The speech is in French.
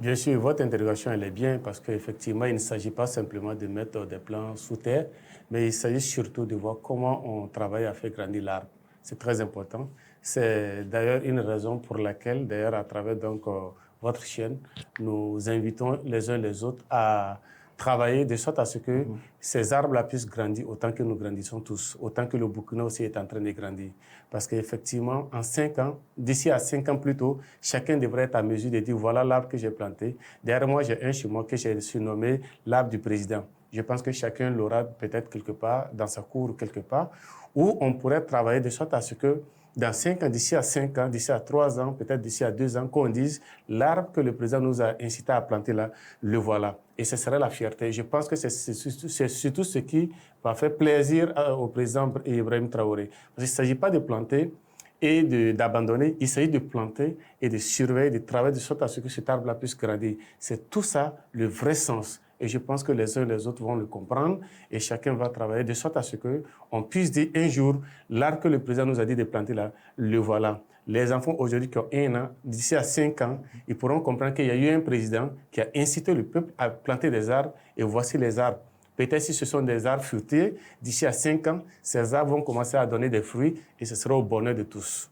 Bien sûr, votre interrogation, elle est bien parce qu'effectivement, il ne s'agit pas simplement de mettre des plants sous terre, mais il s'agit surtout de voir comment on travaille à faire grandir l'arbre. C'est très important. C'est d'ailleurs une raison pour laquelle, d'ailleurs, à travers votre chaîne, nous invitons les uns les autres à travailler de sorte à ce que ces arbres-là puissent grandir autant que nous grandissons tous, autant que le Burkina aussi est en train de grandir. Parce qu'effectivement, en 5 ans, d'ici à 5 ans plus tôt, chacun devrait être à mesure de dire voilà l'arbre que j'ai planté. Derrière moi, j'ai un chez moi que j'ai surnommé l'arbre du président. Je pense que chacun l'aura peut-être quelque part, dans sa cour quelque part, où on pourrait travailler de sorte à ce que dans 5 ans, d'ici à 5 ans, d'ici à 3 ans, peut-être d'ici à 2 ans, qu'on dise l'arbre que le président nous a incité à planter là, le voilà. Et ce serait la fierté. Je pense que c'est surtout ce qui va faire plaisir au président Ibrahim Traoré. Parce qu'il ne s'agit pas de planter et d'abandonner, il s'agit de planter et de surveiller, de travailler de sorte à ce que cet arbre-là puisse grandir. C'est tout ça le vrai sens. Et je pense que les uns et les autres vont le comprendre et chacun va travailler de sorte à ce qu'on puisse dire un jour, l'arbre que le président nous a dit de planter là, le voilà. Les enfants aujourd'hui qui ont 1 an, d'ici à 5 ans, ils pourront comprendre qu'il y a eu un président qui a incité le peuple à planter des arbres et voici les arbres. Peut-être si ce sont des arbres fruitiers, d'ici à 5 ans, ces arbres vont commencer à donner des fruits et ce sera au bonheur de tous.